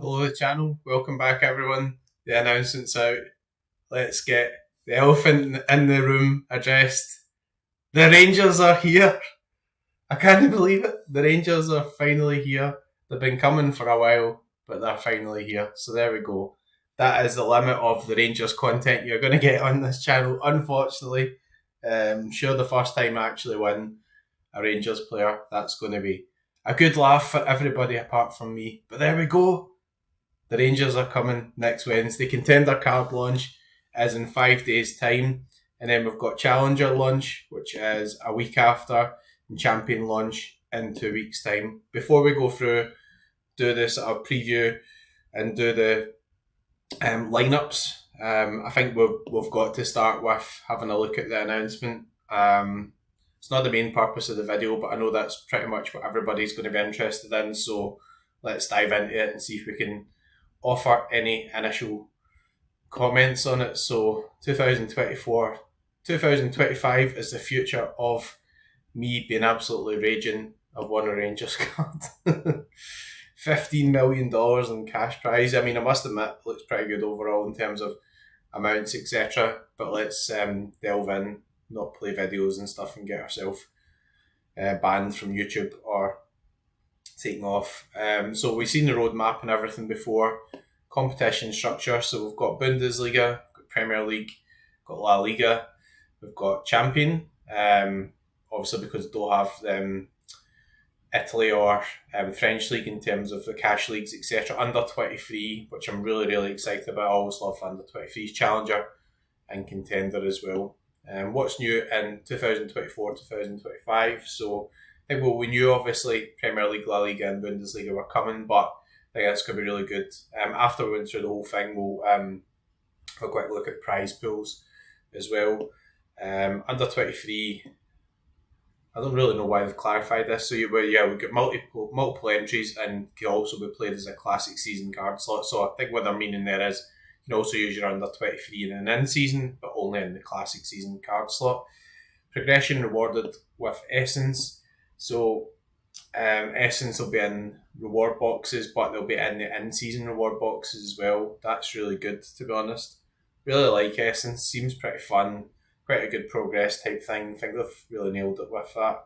Hello, the channel. Welcome back, everyone. The announcement's out. Let's get the elephant in the room addressed. The Rangers are here. I can't believe it. The Rangers are finally here. They've been coming for a while, but they're finally here. So there we go. That is the limit of the Rangers content you're going to get on this channel, unfortunately. Sure, the first time I actually win a Rangers player, that's going to be a good laugh for everybody apart from me. But there we go. The Rangers are coming next Wednesday. Contender card launch is in 5 days' time. And then we've got Challenger launch, which is a week after, and Champion launch in 2 weeks' time. Before we go through, do this preview and do the lineups, I think we've got to start with having a look at the announcement. It's not the main purpose of the video, but I know that's pretty much what everybody's going to be interested in. So let's dive into it and see if we can offer any initial comments on it. So 2024, 2025 is the future of me being absolutely raging. I've won a Rangers card. $15 million in cash prize. I mean, I must admit, it looks pretty good overall in terms of amounts, etc. But let's delve in, not play videos and stuff and get ourselves banned from YouTube or taking off. So we've seen the roadmap and everything before. Competition structure. So we've got Bundesliga, we've got Premier League, we've got La Liga, we've got Champion. Obviously, because we don't have Italy or French League in terms of the cash leagues, etc. Under 23, which I'm really excited about. I always love under 23s, Challenger and Contender as well. What's new in 2024, 2025? So I think we knew obviously Premier League, La Liga and Bundesliga were coming, but I think that's going to be really good. After we went through the whole thing, we'll have a quick look at prize pools as well. Under 23, I don't really know why they've clarified this. So we've got multiple entries and can also be played as a classic season card slot. So I think what they're meaning there is you can also use your under 23 in an in-season, but only in the classic season card slot. Progression rewarded with Essence. So Essence will be in reward boxes, but they'll be in the in-season reward boxes as well. That's really good, to be honest. Really like Essence. Seems pretty fun. Quite a good progress type thing. I think they've really nailed it with that.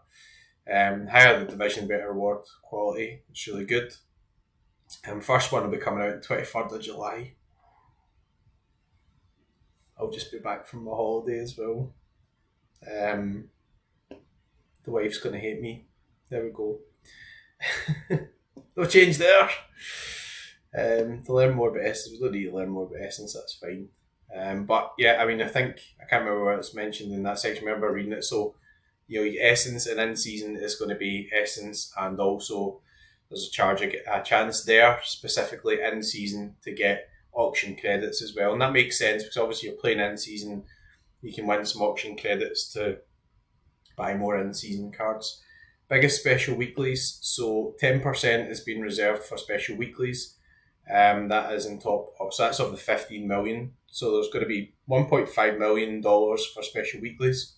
Higher the division, better reward quality. It's really good. First one will be coming out on 23rd of July. I'll just be back from my holiday as well. The wife's going to hate me. There we go. No change there. To learn more about Essence, we don't need to learn more about Essence, that's fine. But yeah, I mean, I can't remember where it's mentioned in that section. I remember reading it. So, Essence and in season is going to be Essence, and also there's a chance there specifically in season to get auction credits as well. And that makes sense because obviously you're playing in season, you can win some auction credits to buy more in season cards. Biggest special weeklies, so 10% has been reserved for special weeklies. That is in top, so that's of the 15 million. So there's going to be $1.5 million for special weeklies.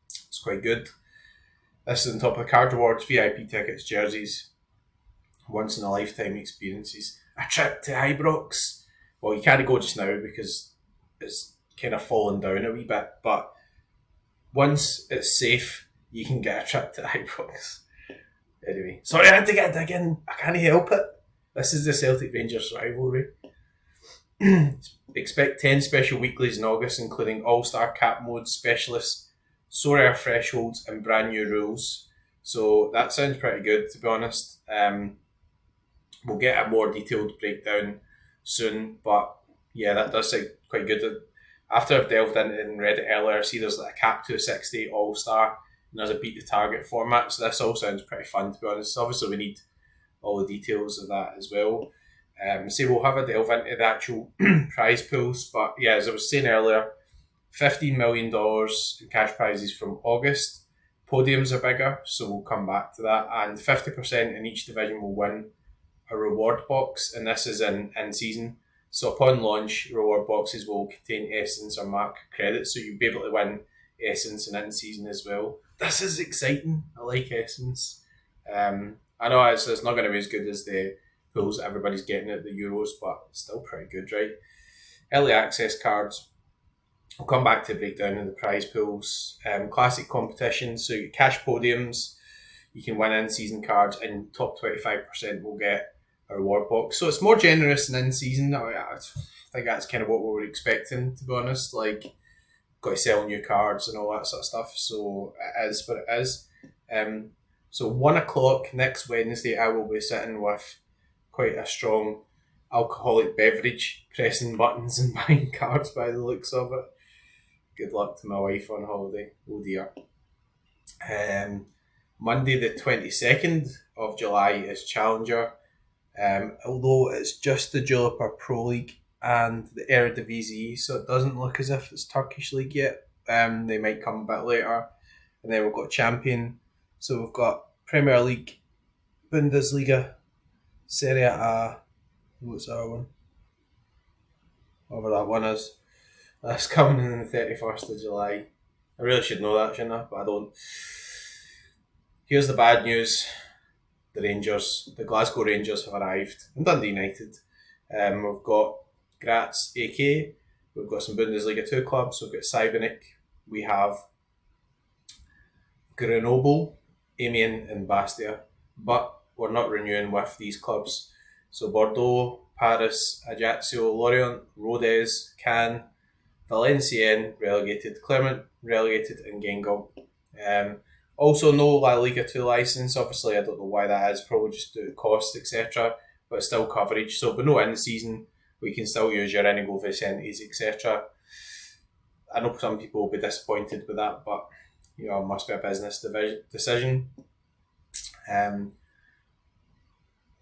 It's quite good. This is on top of card rewards, VIP tickets, jerseys, once in a lifetime experiences. A trip to Ibrox. Well, you can't go just now because it's kind of fallen down a wee bit, but once it's safe, you can get a trip to Ibrox. Anyway, sorry I had to get a dig in. I can't help it. This is the Celtic Rangers rivalry. Expect 10 special weeklies in August, including All-Star Cap Mode, Specialists, Sorare Thresholds, and brand new rules. So that sounds pretty good, to be honest. We'll get a more detailed breakdown soon, but yeah, that does sound quite good. After I've delved into it and read it earlier, I see there's like a Cap 260 All-Star, and there's a beat the target format, so this all sounds pretty fun, to be honest. Obviously, we need all the details of that as well. So we'll have a delve into the actual prize pools, but yeah, as I was saying earlier, $15 million in cash prizes from August. Podiums are bigger, so we'll come back to that, and 50% in each division will win a reward box, and this is in season. So upon launch, reward boxes will contain Essence or Mark credits, so you'll be able to win Essence and in season as well. This is exciting. I like Essence. I know it's not going to be as good as the pools that everybody's getting at the Euros, but still pretty good, right? Early access cards. We'll come back to breakdown in the prize pools. Classic competitions, so you get cash podiums, you can win in-season cards, and top 25% will get a reward box. So it's more generous than in-season. I think that's kind of what we were expecting, to be honest. Like, got to sell new cards and all that sort of stuff. So it is what it is. So 1 o'clock next Wednesday, I will be sitting with quite a strong alcoholic beverage, pressing buttons and buying cards by the looks of it. Good luck to my wife on holiday. Oh dear. Monday the 22nd of July is Challenger. Although it's just the Juniper Pro League and the Eredivisie, so it doesn't look as if it's Turkish League yet. They might come a bit later. And then we've got Champion. So we've got Premier League, Bundesliga, Serie A. What's our one? Whatever that one is. That's coming in the 31st of July. I really should know that, shouldn't I? But I don't. Here's the bad news. The Glasgow Rangers have arrived. And Dundee United. We've got Graz AK. We've got some Bundesliga 2 clubs. We've got Cybernik. We have Grenoble, Amiens and Bastia. But we're not renewing with these clubs. So Bordeaux, Paris, Ajaccio, Lorient, Rodez, Cannes, Valenciennes relegated, Clermont relegated, and Guingamp. Also no La Liga 2 licence. Obviously, I don't know why that is. Probably just due to cost, etc. But still coverage. So, but no in season, we can still use your Inigo Vicentes, etc. I know some people will be disappointed with that, but it must be a business decision.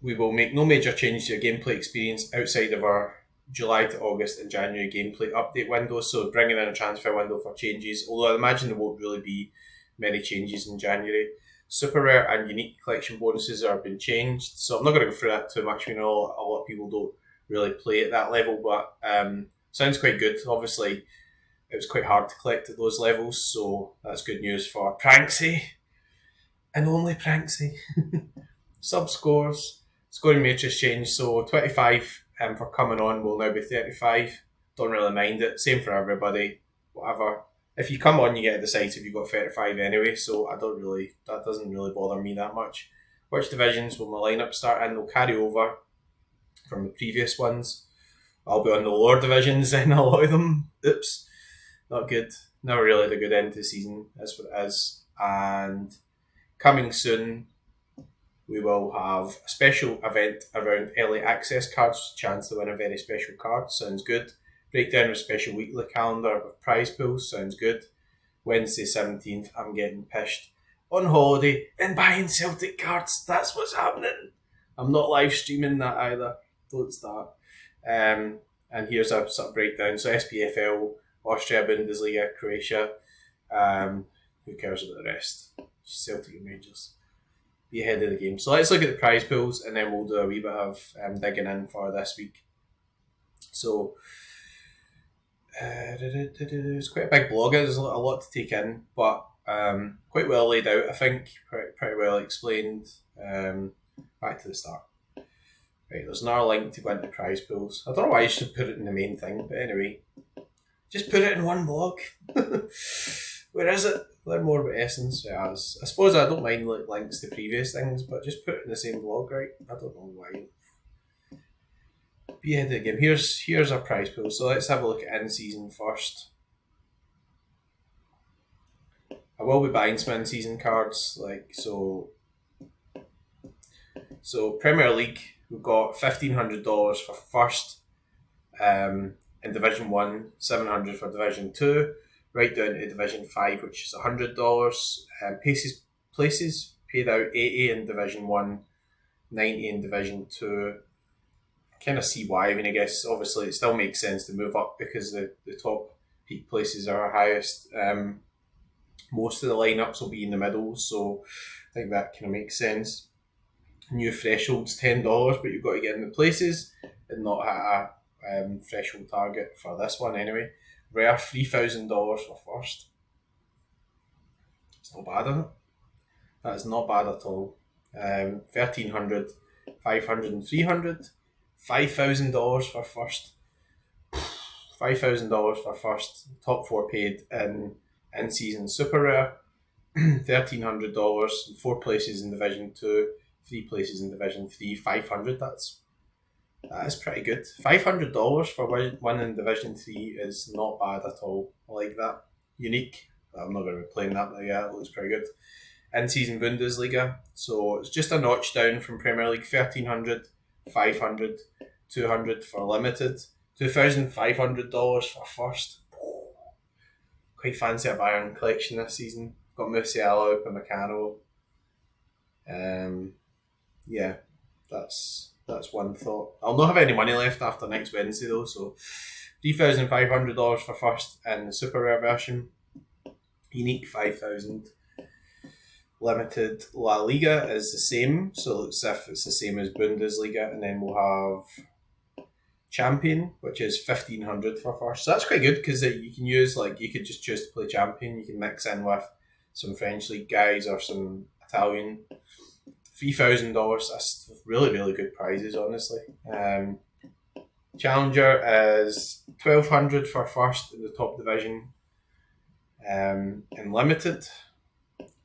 We will make no major changes to your gameplay experience outside of our July to August and January gameplay update windows. So bringing in a transfer window for changes, although I imagine there won't really be many changes in January. Super rare and unique collection bonuses are being changed, so I'm not going to go through that too much. A lot of people don't really play at that level, but sounds quite good. Obviously, it was quite hard to collect at those levels, so that's good news for Pranksy, and only Pranksy. Sub scores. Scoring matrix changed, so 25 for coming on will now be 35. Don't really mind it. Same for everybody. Whatever. If you come on, you get to decide if you've got 35 anyway, so that doesn't really bother me that much. Which divisions will my lineup start in? They'll carry over from the previous ones. I'll be on the lower divisions in a lot of them. Oops. Not good. Never really had a good end to the season. That's what it is. And coming soon, we will have a special event around early access cards. Chance to win a very special card. Sounds good. Breakdown of a special weekly calendar with prize pools. Sounds good. Wednesday 17th, I'm getting pished on holiday and buying Celtic cards. That's what's happening. I'm not live streaming that either. Don't start. And here's a sort of breakdown. So SPFL, Austria, Bundesliga, Croatia. Who cares about the rest? Celtic and Rangers. Be ahead of the game. So let's look at the prize pools and then we'll do a wee bit of digging in for this week. So it's quite a big blog. There's a lot to take in, but quite well laid out, I think. Pretty well explained. Back to the start. Right, there's another link to go into prize pools. I don't know why you should put it in the main thing, but anyway, just put it in one blog. Where is it? Learn more about Essence. Yeah, I suppose I don't mind links to previous things, but just put it in the same blog, right? I don't know why. Be ahead of the game. Here's our prize pool. So let's have a look at in-season first. I will be buying some in-season cards, So Premier League, we've got $1,500 for first. In Division 1, $700 for Division 2. Right down to Division 5, which is $100. Places paid out 80 in Division 1, 90 in Division 2. Kind of see why. I mean, I guess obviously it still makes sense to move up because the top peak places are our highest. Most of the lineups will be in the middle, so I think that kind of makes sense. New threshold's $10, but you've got to get in the places and not hit a threshold target for this one anyway. Rare $3,000 for first. It's not bad, is it? That is not bad at all. 1,300 500 and 300. $5,000 for first. $5,000 for first. Top four paid in season super rare. $1,300. 4 places in Division 2. 3 places in Division 3. 500. That is pretty good. $500 for winning Division 3 is not bad at all. I like that. Unique. I'm not going to be playing that, but yeah, it looks pretty good. In-season Bundesliga. So it's just a notch down from Premier League. 1,300, 500, 200 for limited. $2,500 for first. Quite fancy a Bayern collection this season. Got Musiala, Upamecano. Yeah, that's one thought. I'll not have any money left after next Wednesday though, so $3,500 for first in the super rare version. Unique 5,000. Limited La Liga is the same, so it looks as if it's the same as Bundesliga, and then we'll have Champion, which is 1,500 for first. So that's quite good because you can use, like, you could just choose to play Champion. You can mix in with some French league guys or some Italian. $3,000. That's really, really good prizes, honestly. Challenger is 1,200 for first in the top division. In limited,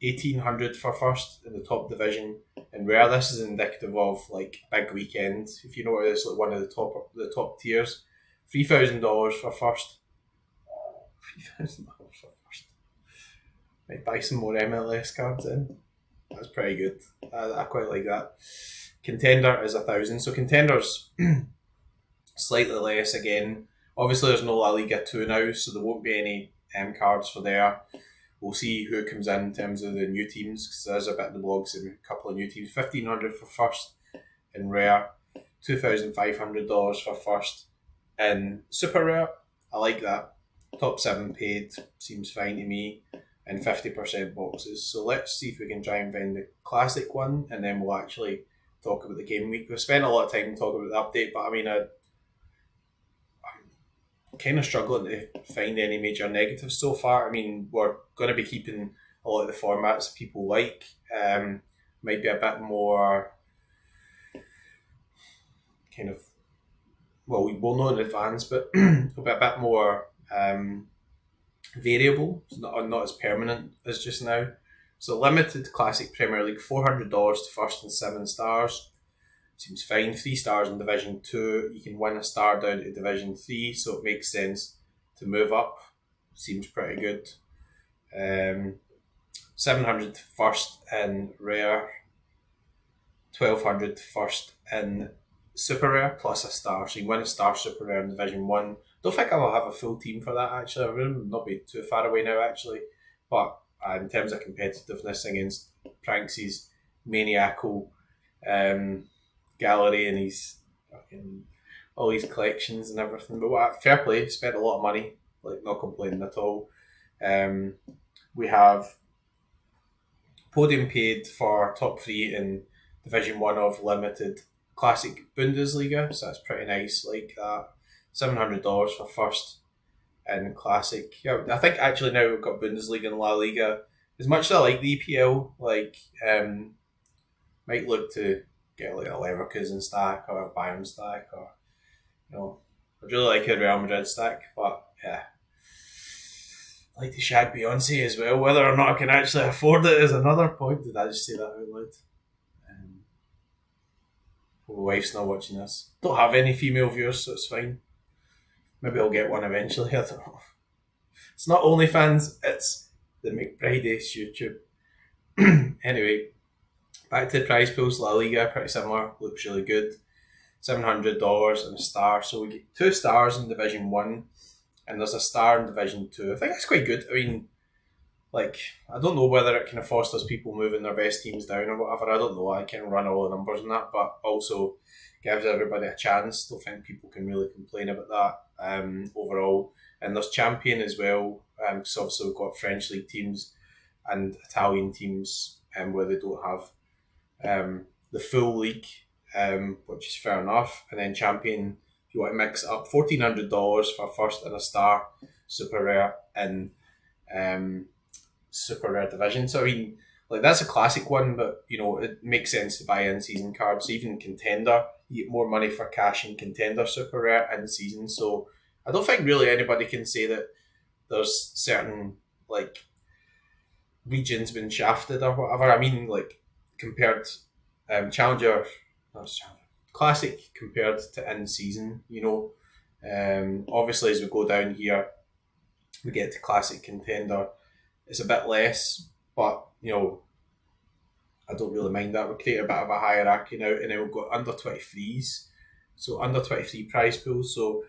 1,800 for first in the top division. And rare, this is indicative of like a big weekend. If you know what it is, like one of the top tiers. $3,000 for first. $3,000 for first. Might buy some more MLS cards in. That's pretty good. I quite like that. Contender is 1,000. So contenders slightly less again. Obviously, there's no La Liga 2 now, so there won't be any cards for there. We'll see who comes in terms of the new teams, because there's a bit in the blogs and a couple of new teams. 1,500 for first in rare, $2,500 for first in super rare. I like that. Top 7 paid seems fine to me, and 50% boxes. So let's see if we can try and find the classic one, and then we'll actually talk about the game week. We've spent a lot of time talking about the update, but I mean, I'm kind of struggling to find any major negatives so far. I mean, we're going to be keeping a lot of the formats people like. Might be a bit more kind of, well, we will know in advance, but it'll be a bit more variable. It's not as permanent as just now. So limited classic Premier League, $400 to first and 7 stars. Seems fine. 3 stars in Division 2. You can win a star down to Division 3, so it makes sense to move up. Seems pretty good. 700 to first in rare. 1,200 to first in super rare, plus a star. So you can win a star super rare in Division 1. Don't think I will have a full team for that, actually. I will not be too far away now, actually. But in terms of competitiveness against Pranks' maniacal gallery and his fucking all these collections and everything, but what, fair play, spent a lot of money, like not complaining at all. We have podium paid for top 3 in Division 1 of limited classic Bundesliga, so that's pretty nice, like that. $700 for first in classic. Yeah, I think actually now we've got Bundesliga and La Liga. As much as I like the EPL, like might look to get like a Leverkusen stack or a Bayern stack, or I'd really like a Real Madrid stack, but yeah, I'd like to shag Beyonce as well. Whether or not I can actually afford it is another point. Did I just say that out loud? My wife's not watching this. Don't have any female viewers, so it's fine. Maybe I'll get one eventually. I don't know. It's not OnlyFans, it's the McBride's YouTube. Anyway, back to the prize pools. La Liga, pretty similar. Looks really good. $700 and a star. So we get 2 stars in Division 1, and there's a star in Division 2. I think that's quite good. I mean, like, I don't know whether it kind of fosters people moving their best teams down or whatever. I don't know. I can't run all the numbers and that, but also gives everybody a chance. Don't think people can really complain about that overall. And there's Champion as well, because obviously we've got French league teams and Italian teams where they don't have the full league, which is fair enough. And then Champion, if you want to mix it up, $1,400 for first and a star super rare in super rare division. So I mean, Like that's a classic one, but it makes sense to buy in season cards. Even contender, you get more money for cash in contender super rare in season. So I don't think really anybody can say that there's certain like regions been shafted or whatever. I mean, like compared Challenger, not Challenger, Classic compared to in season. Obviously as we go down here, we get to Classic Contender. It's a bit less, but I don't really mind that. We'll create a bit of a hierarchy now, and then we've got under 23s. So under 23 prize pools. So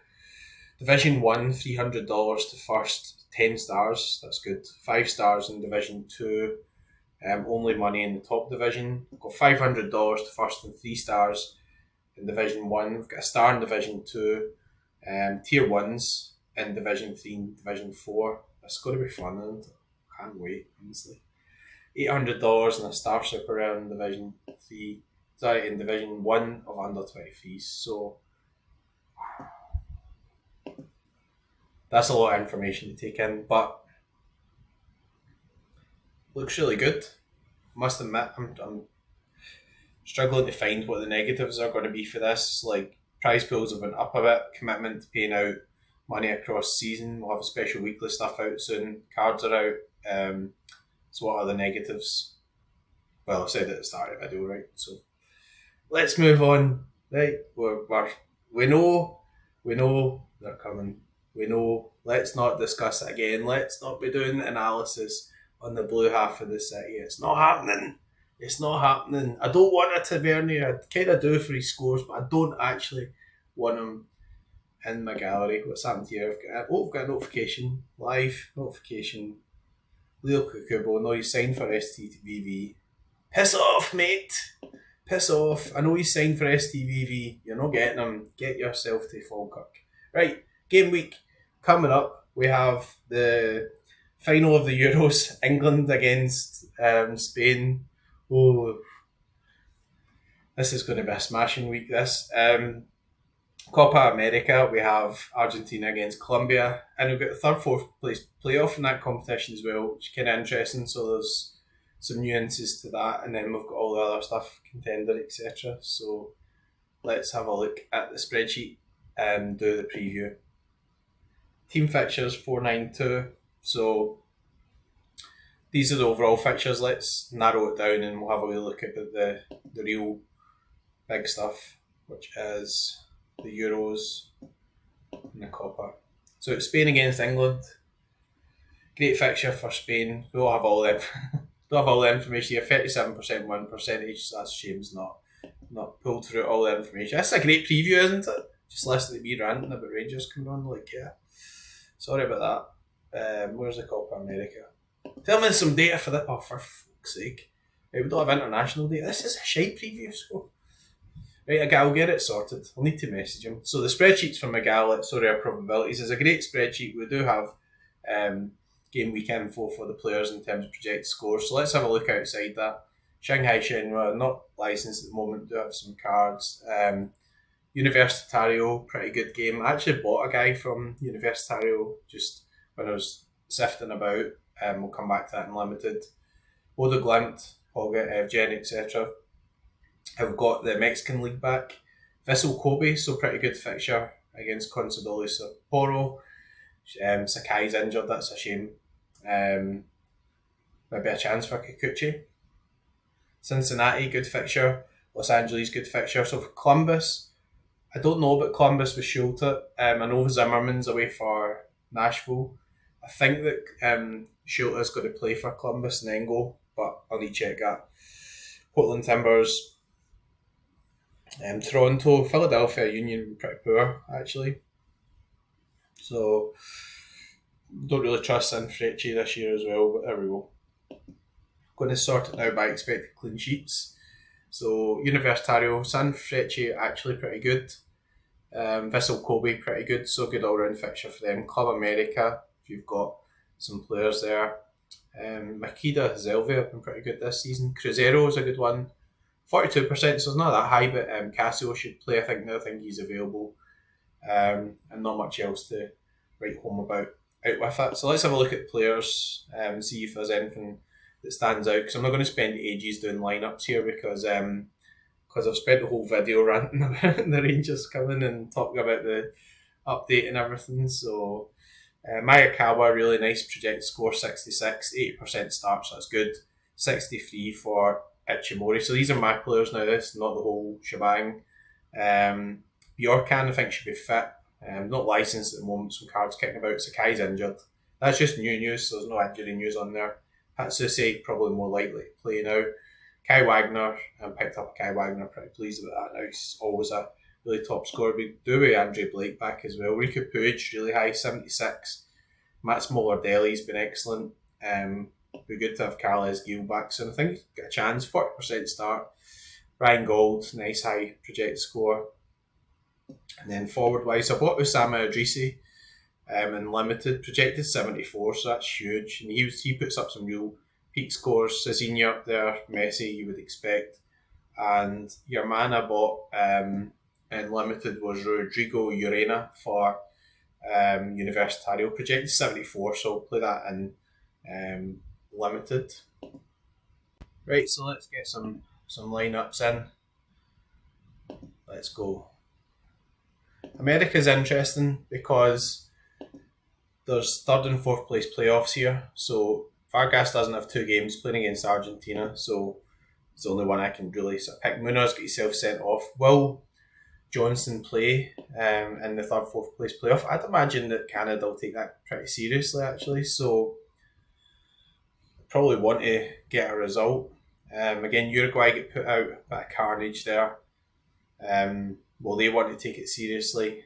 Division 1, $300 to first, 10 stars. That's good. 5 stars in Division 2. Only money in the top division. We've got $500 to first and 3 stars in Division 1. We've got a star in Division 2. Tier 1s in Division 3 and Division 4. It's going to be fun, and I can't wait, honestly. $800 and a star super rare in Division 3. Sorry, in Division 1 of under 23s. So that's a lot of information to take in, but looks really good. Must admit, I'm struggling to find what the negatives are going to be for this. Like, prize pools have went up a bit, commitment to paying out money across season. We'll have special weekly stuff out soon. Cards are out. So what are the negatives? Well, I said at the start of the video, right? So let's move on. Right, we know they're coming. We know. Let's not discuss it again. Let's not be doing analysis on the blue half of the city. It's not happening. It's not happening. I don't want a Tavernier. I kind of do for his scores, but I don't actually want him in my gallery. What's happened here? We've got a notification. Live notification. Leo Kukubo. No, he's signed for STVV. Piss off, mate. Piss off. I know he's signed for STVV. You're not getting him. Get yourself to Falkirk. Right, game week coming up. We have the final of the Euros. England against Spain. Oh, this is going to be a smashing week, this. Copa America, we have Argentina against Colombia, and we've got the third, fourth place playoff in that competition as well, which is kind of interesting. So there's some nuances to that, and then we've got all the other stuff, contender, etc. So let's have a look at the spreadsheet and do the preview. Team fixtures 492. So these are the overall fixtures. Let's narrow it down and we'll have a wee look at the real big stuff, which is the Euros and the Copa. So it's Spain against England. Great fixture for Spain. We don't have all the information here. 37% win percentage. That's a shame it's not pulled through all the information. That's a great preview, isn't it? Just listening to me ranting about Rangers coming on. Like, yeah. Sorry about that. Where's the Copa America? Tell me some data for that. Oh, for fuck's sake. Right, we don't have international data. This is a shite preview, so. Right, I'll get it sorted. I'll need to message him. So the spreadsheets from Miguel at Sorare Probabilities is a great spreadsheet. We do have game week info for the players in terms of projected scores. So let's have a look outside that. Shanghai Shenhua, not licensed at the moment, do have some cards. Universitario, pretty good game. I actually bought a guy from Universitario just when I was sifting about. We'll come back to that in limited. Bodo Glimt, Holger, Evgen, etc. Have got the Mexican league back. Vissel Kobe, so pretty good fixture against Consadole Sapporo. Sakai's injured, that's a shame. Maybe a chance for Kikuchi. Cincinnati, good fixture. Los Angeles, good fixture. So for Columbus, I don't know about Columbus with Schulte. I know Zimmerman's away for Nashville. I think that Schulte is going to play for Columbus and then go, but I'll need to check that. Portland Timbers, Toronto, Philadelphia Union, pretty poor actually. So don't really trust Sanfrecce this year as well, but there we go. Going to sort it now by expected clean sheets. So Universitario, Sanfrecce actually pretty good. Vissel Kobe pretty good, so good all round fixture for them. Club America, if you've got some players there. Makida Zelvi have been pretty good this season. Cruzeiro is a good one. 42%, so it's not that high, but Casio should play. I think he's available. And not much else to write home about out with it. So let's have a look at players, see if there's anything that stands out, because I'm not going to spend ages doing lineups here because I've spent the whole video ranting about the Rangers coming and talking about the update and everything. So Mayakawa, really nice projected score, 66, 80% start, so that's good. 63 for Ichimori. So these are my players now, this, not the whole shebang. Bjorkan, I think, should be fit. Not licensed at the moment, some cards kicking about. Sakai's injured. That's just new news, so there's no injury news on there. Hatsuse, probably more likely to play now. Kai Wagner, I picked up Kai Wagner, pretty pleased about that now. He's always a really top scorer. We do with Andre Blake back as well. Riku Puig, really high, 76. Mats Muller-Deli's been excellent. Be good to have Carles Gil back soon. I think he's got a chance, 40% start. Ryan Gold, nice high projected score. And then forward-wise, I bought Osama Idrisi in limited, projected 74, so that's huge. And he puts up some real peak scores. Cezinha up there, Messi, you would expect. And your man I bought in limited was Rodrigo Urena for Universitario, projected 74, so I'll play that in limited. Right, so let's get some lineups in. Let's go. America's interesting because there's third and fourth place playoffs here. So Vargas doesn't have 2 games playing against Argentina, so it's the only one I can really sort of pick. Munoz got himself sent off. Will Johnson play in the third, fourth place playoff? I'd imagine that Canada will take that pretty seriously, actually. So probably want to get a result. Again, Uruguay get put out, a bit of carnage there. Will they want to take it seriously?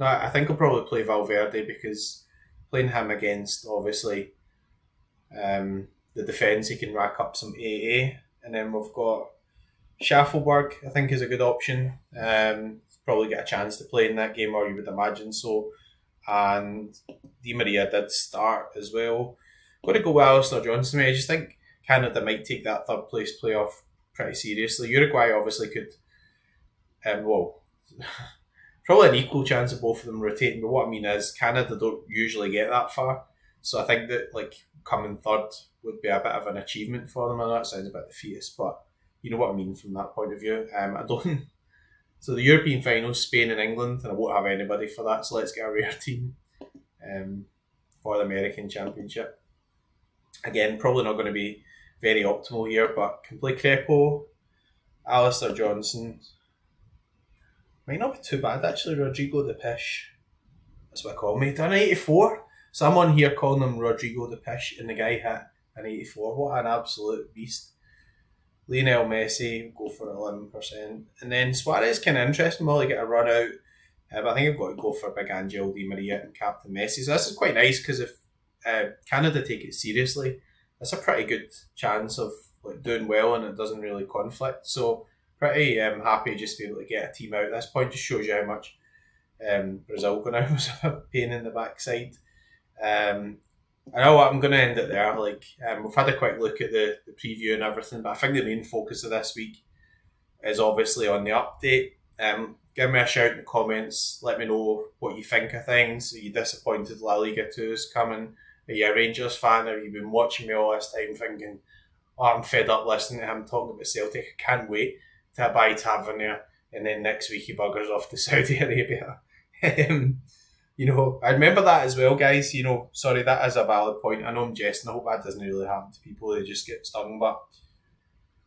No, I think I'll probably play Valverde, because playing him against, obviously, the defence, he can rack up some AA. And then we've got Schaffelberg, I think, is a good option. Probably get a chance to play in that game, or you would imagine so. And Di Maria did start as well. Got to go with Alistair Johnson. I just think Canada might take that third place playoff pretty seriously. Uruguay obviously could, probably an equal chance of both of them rotating. But what I mean is, Canada don't usually get that far. So I think that coming third would be a bit of an achievement for them. I know that sounds a bit defeatist, but you know what I mean from that point of view. I don't. So the European finals, Spain and England, and I won't have anybody for that. So let's get a rare team for the American Championship. Again, probably not going to be very optimal here, but can play Crepo, Alistair Johnson. Might not be too bad actually. Rodrigo de Pish. That's what I call me. Done 84. So I'm on here calling him Rodrigo de Pish, and the guy hit an 84. What an absolute beast. Lionel Messi, go for 11%. And then Suarez, kind of interesting. Will he get a run out? But I think I've got to go for Big Angel Di Maria and Captain Messi. So this is quite nice, because if Canada take it seriously, that's a pretty good chance of doing well, and it doesn't really conflict. So pretty happy just to be able to get a team out at this point. Just shows you how much Brazil going out was a pain in the backside. I know what, I'm going to end it there. We've had a quick look at the preview and everything, but I think the main focus of this week is obviously on the update. Give me a shout in the comments. Let me know what you think of things. Are you disappointed La Liga 2 is coming? Are you a Rangers fan? Or have you been watching me all this time thinking, oh, I'm fed up listening to him talking about Celtic. I can't wait to abide Tavernier. And then next week he buggers off to Saudi Arabia. I remember that as well, guys. Sorry, that is a valid point. I know I'm jesting. I hope that doesn't really happen to people. They just get stung. But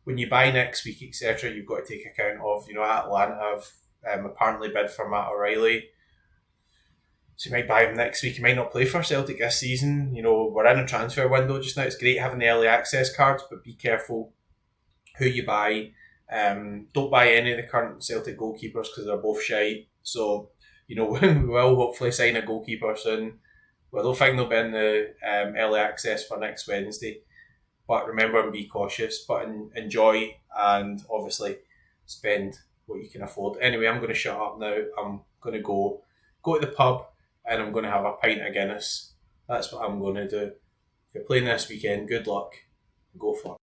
when you buy next week, etc., you've got to take account of, Atlanta have apparently bid for Matt O'Reilly. So you might buy him next week. He might not play for Celtic this season. We're in a transfer window just now. It's great having the early access cards, but be careful who you buy. Don't buy any of the current Celtic goalkeepers, because they're both shite. So, we will hopefully sign a goalkeeper soon. I don't think they'll be in the early access for next Wednesday. But remember, and be cautious, but enjoy, and obviously spend what you can afford. Anyway, I'm going to shut up now. I'm going to go to the pub, and I'm going to have a pint of Guinness. That's what I'm going to do. If you're playing this weekend, good luck. Go for it.